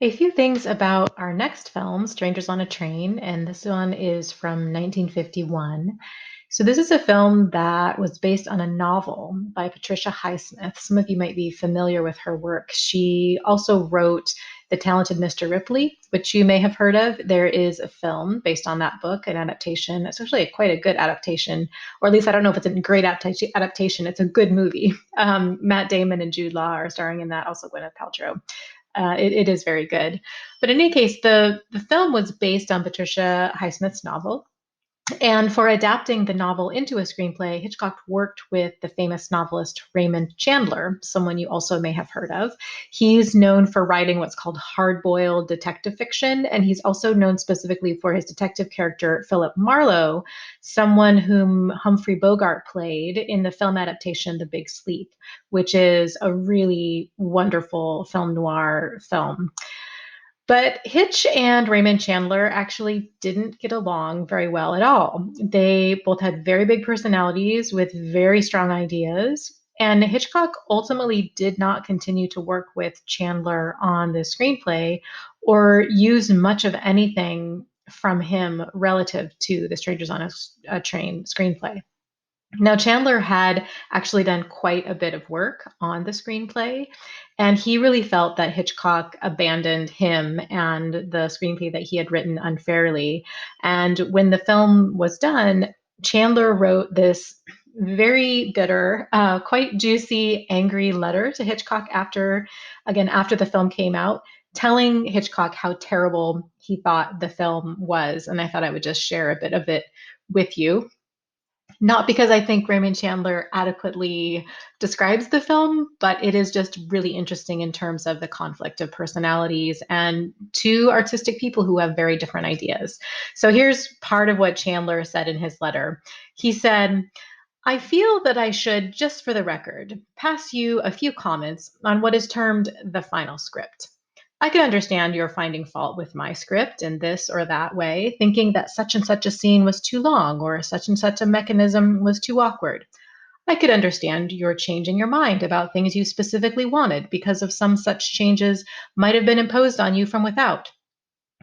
A few things about our next film, Strangers on a Train, and this one is from 1951. So, this is a film that was based on a novel by Patricia Highsmith. Some of you might be familiar with her work. She also wrote The Talented Mr. Ripley, which you may have heard of. There is a film based on that book, an adaptation. It's actually quite a good adaptation, or at least I don't know if it's a great adaptation. It's a good movie. Matt Damon and Jude Law are starring in that, also Gwyneth Paltrow. It is very good. But in any case, the film was based on Patricia Highsmith's novel. And for adapting the novel into a screenplay, Hitchcock worked with the famous novelist Raymond Chandler, someone you also may have heard of. He's known for writing what's called hard-boiled detective fiction, and he's also known specifically for his detective character, Philip Marlowe, someone whom Humphrey Bogart played in the film adaptation The Big Sleep, which is a really wonderful film noir film. But Hitch and Raymond Chandler actually didn't get along very well at all. They both had very big personalities with very strong ideas. And Hitchcock ultimately did not continue to work with Chandler on the screenplay or use much of anything from him relative to the Strangers on a Train screenplay. Now, Chandler had actually done quite a bit of work on the screenplay, and he really felt that Hitchcock abandoned him and the screenplay that he had written unfairly. And when the film was done, Chandler wrote this very bitter, quite juicy, angry letter to Hitchcock after the film came out, telling Hitchcock how terrible he thought the film was. And I thought I would just share a bit of it with you. Not because I think Raymond Chandler adequately describes the film, but it is just really interesting in terms of the conflict of personalities and two artistic people who have very different ideas. So here's part of what Chandler said in his letter. He said, I feel that I should, just for the record, pass you a few comments on what is termed the final script. I can understand your finding fault with my script in this or that way, thinking that such and such a scene was too long or such and such a mechanism was too awkward. I could understand your changing your mind about things you specifically wanted because of some such changes might have been imposed on you from without.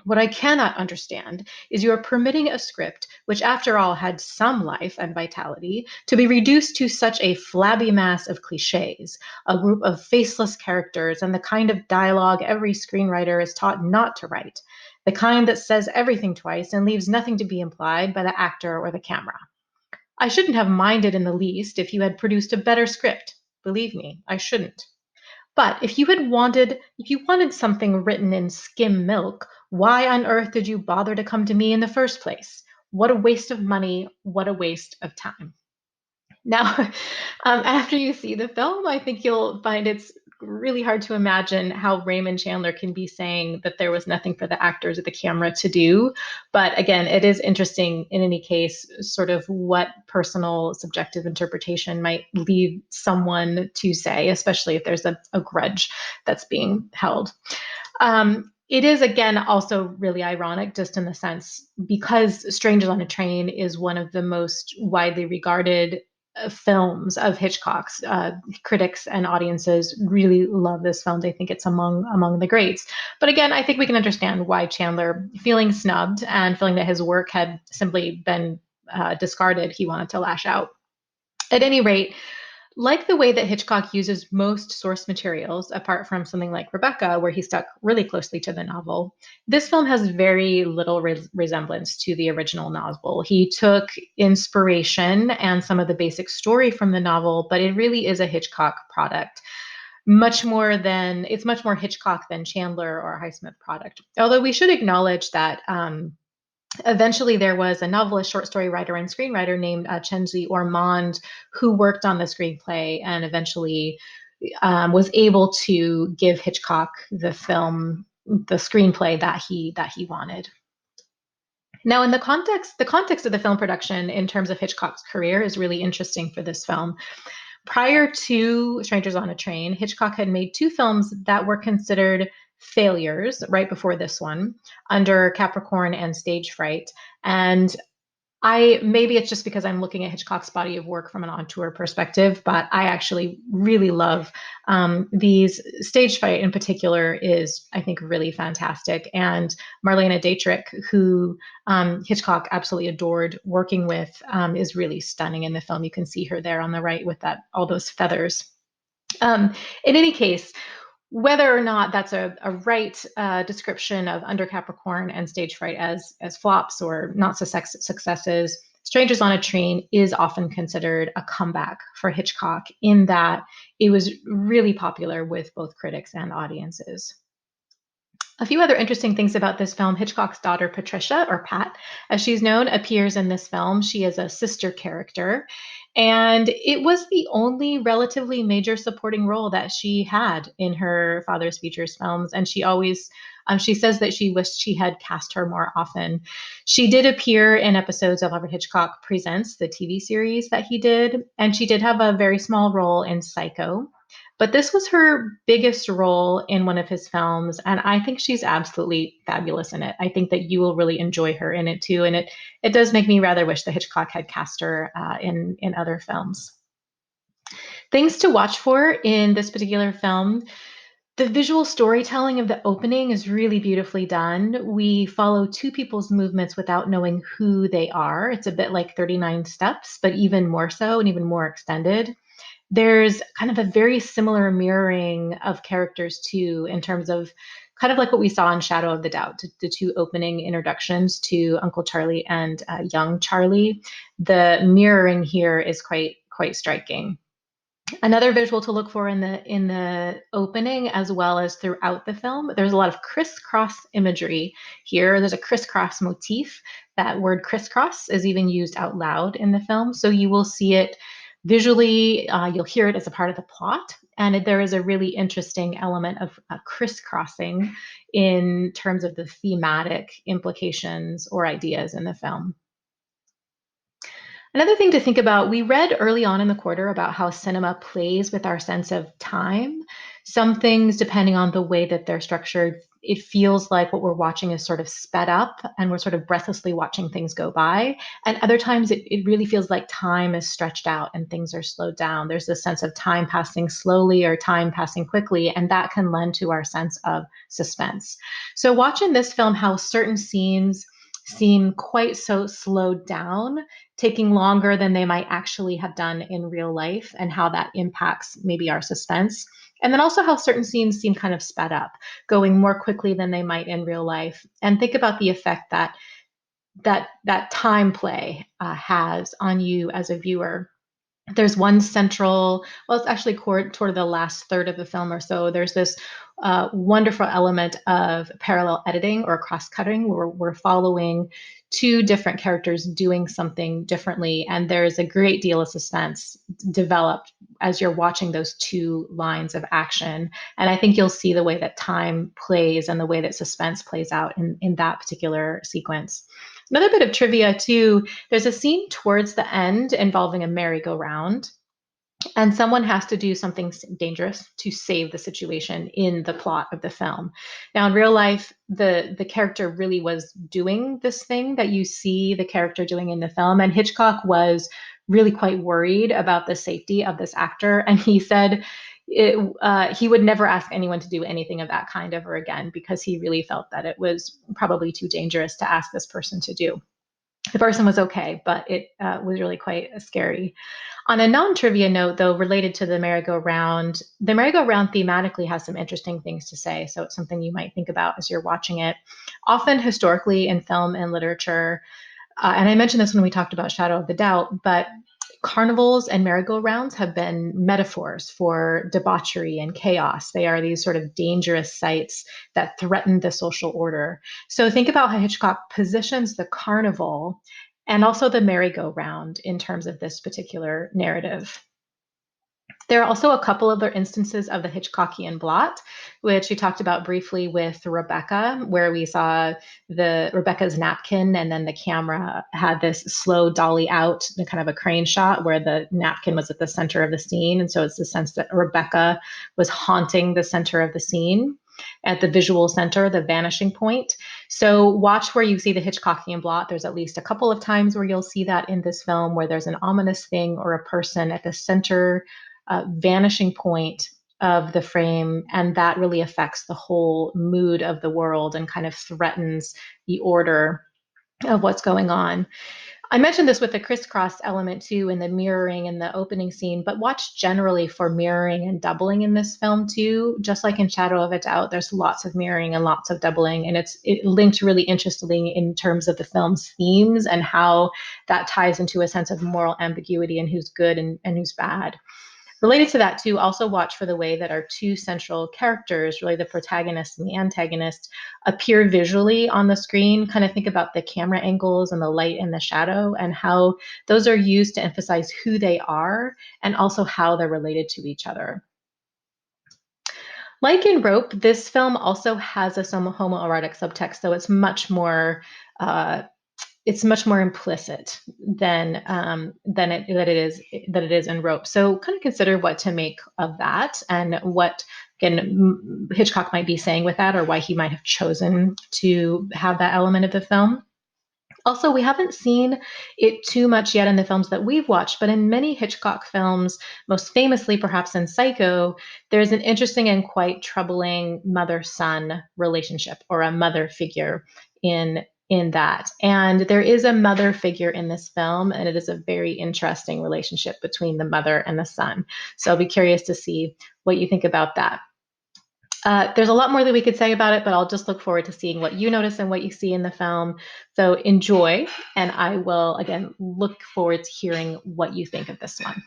What I cannot understand is you are permitting a script, which after all had some life and vitality, to be reduced to such a flabby mass of cliches, a group of faceless characters, and the kind of dialogue every screenwriter is taught not to write, the kind that says everything twice and leaves nothing to be implied by the actor or the camera. I shouldn't have minded in the least if you had produced a better script. Believe me, I shouldn't. But if you wanted something written in skim milk, why on earth did you bother to come to me in the first place? What a waste of money, what a waste of time. Now, after you see the film, I think you'll find it's really hard to imagine how Raymond Chandler can be saying that there was nothing for the actors or the camera to do. But again, it is interesting in any case, sort of what personal subjective interpretation might lead someone to say, especially if there's a grudge that's being held. It is again also really ironic, just in the sense because Strangers on a Train is one of the most widely regarded films of Hitchcock's. Critics and audiences really love this film. They think it's among the greats. But again, I think we can understand why Chandler, feeling snubbed and feeling that his work had simply been discarded, he wanted to lash out. At any rate, like the way that Hitchcock uses most source materials, apart from something like Rebecca, where he stuck really closely to the novel, this film has very little resemblance to the original novel. He took inspiration and some of the basic story from the novel, but it really is a Hitchcock product. It's much more Hitchcock than Chandler or Highsmith product. Although we should acknowledge that eventually there was a novelist, short story writer, and screenwriter named Chenzi Ormond who worked on the screenplay and eventually was able to give Hitchcock the screenplay that he wanted. Now, in the context of the film production in terms of Hitchcock's career is really interesting for this film. Prior to Strangers on a Train, Hitchcock had made two films that were considered failures right before this one, Under Capricorn and Stage Fright. And I maybe it's just because I'm looking at Hitchcock's body of work from an auteur perspective, but I actually really love these stage fight in particular is I think really fantastic. And Marlene Dietrich, who Hitchcock absolutely adored working with, is really stunning in the film. You can see her there on the right with that all those feathers. Um, in any case, whether or not that's a right description of Under Capricorn and Stage Fright as flops or not successes, Strangers on a Train is often considered a comeback for Hitchcock in that it was really popular with both critics and audiences. A few other interesting things about this film: Hitchcock's daughter, Patricia, or Pat, as she's known, appears in this film. She is a sister character, and it was the only relatively major supporting role that she had in her father's features films. And she says that she wished she had cast her more often. She did appear in episodes of Alfred Hitchcock Presents, the TV series that he did, and she did have a very small role in Psycho. But this was her biggest role in one of his films, and I think she's absolutely fabulous in it. I think that you will really enjoy her in it too, and it does make me rather wish that Hitchcock had cast her in other films. Things to watch for in this particular film: the visual storytelling of the opening is really beautifully done. We follow two people's movements without knowing who they are. It's a bit like 39 Steps, but even more so and even more extended. There's kind of a very similar mirroring of characters too, in terms of kind of like what we saw in Shadow of the Doubt, the two opening introductions to Uncle Charlie and young Charlie. The mirroring here is quite striking. Another visual to look for in the opening as well as throughout the film, there's a lot of crisscross imagery here. There's a crisscross motif. That word crisscross is even used out loud in the film. So you will see it visually, you'll hear it as a part of the plot. And there is a really interesting element of crisscrossing in terms of the thematic implications or ideas in the film. Another thing to think about: we read early on in the quarter about how cinema plays with our sense of time. Some things, depending on the way that they're structured, it feels like what we're watching is sort of sped up and we're sort of breathlessly watching things go by. And other times it really feels like time is stretched out and things are slowed down. There's this sense of time passing slowly or time passing quickly, and that can lend to our sense of suspense. So, watching this film, how certain scenes seem quite so slowed down, taking longer than they might actually have done in real life, and how that impacts maybe our suspense. And then also how certain scenes seem kind of sped up, going more quickly than they might in real life. And think about the effect that time play has on you as a viewer. There's one central, well, it's actually toward the last third of the film or so. There's this wonderful element of parallel editing or cross cutting where we're following two different characters doing something differently. And there's a great deal of suspense developed as you're watching those two lines of action. And I think you'll see the way that time plays and the way that suspense plays out in that particular sequence. Another bit of trivia, too: there's a scene towards the end involving a merry-go-round, and someone has to do something dangerous to save the situation in the plot of the film. Now, in real life, the character really was doing this thing that you see the character doing in the film, and Hitchcock was really quite worried about the safety of this actor, and he said he would never ask anyone to do anything of that kind ever again because he really felt that it was probably too dangerous to ask this person to do. The person was okay, but it was really quite scary. On a non-trivia note, though, related to the merry-go-round thematically has some interesting things to say. So it's something you might think about as you're watching it. Often, historically, in film and literature, and I mentioned this when we talked about Shadow of the Doubt, but carnivals and merry-go-rounds have been metaphors for debauchery and chaos. They are these sort of dangerous sites that threaten the social order. So think about how Hitchcock positions the carnival and also the merry-go-round in terms of this particular narrative. There are also a couple other instances of the Hitchcockian blot, which we talked about briefly with Rebecca, where we saw the Rebecca's napkin, and then the camera had this slow dolly out, kind of a crane shot where the napkin was at the center of the scene. And so it's the sense that Rebecca was haunting the center of the scene. at the visual center, the vanishing point. So watch where you see the Hitchcockian blot. There's at least a couple of times where you'll see that in this film, where there's an ominous thing or a person at the center, vanishing point of the frame, and that really affects the whole mood of the world and kind of threatens the order of what's going on. I mentioned this with the crisscross element too, in the mirroring in the opening scene, but watch generally for mirroring and doubling in this film too. Just like in Shadow of a Doubt, there's lots of mirroring and lots of doubling, and it linked really interestingly in terms of the film's themes and how that ties into a sense of moral ambiguity and who's good and who's bad. Related to that, too, also watch for the way that our two central characters, really the protagonist and the antagonist, appear visually on the screen. Kind of think about the camera angles and the light and the shadow, and how those are used to emphasize who they are and also how they're related to each other. Like in Rope, this film also has a some homoerotic subtext, so uh, it's much more implicit than it is in Rope. So kind of consider what to make of that and what again Hitchcock might be saying with that, or why he might have chosen to have that element of the film. Also, we haven't seen it too much yet in the films that we've watched, but in many Hitchcock films, most famously perhaps in Psycho, there's an interesting and quite troubling mother-son relationship, or a mother figure in that. And there is a mother figure in this film, and it is a very interesting relationship between the mother and the son. So I'll be curious to see what you think about that. There's a lot more that we could say about it, but I'll just look forward to seeing what you notice and what you see in the film. So enjoy, and I will again look forward to hearing what you think of this one.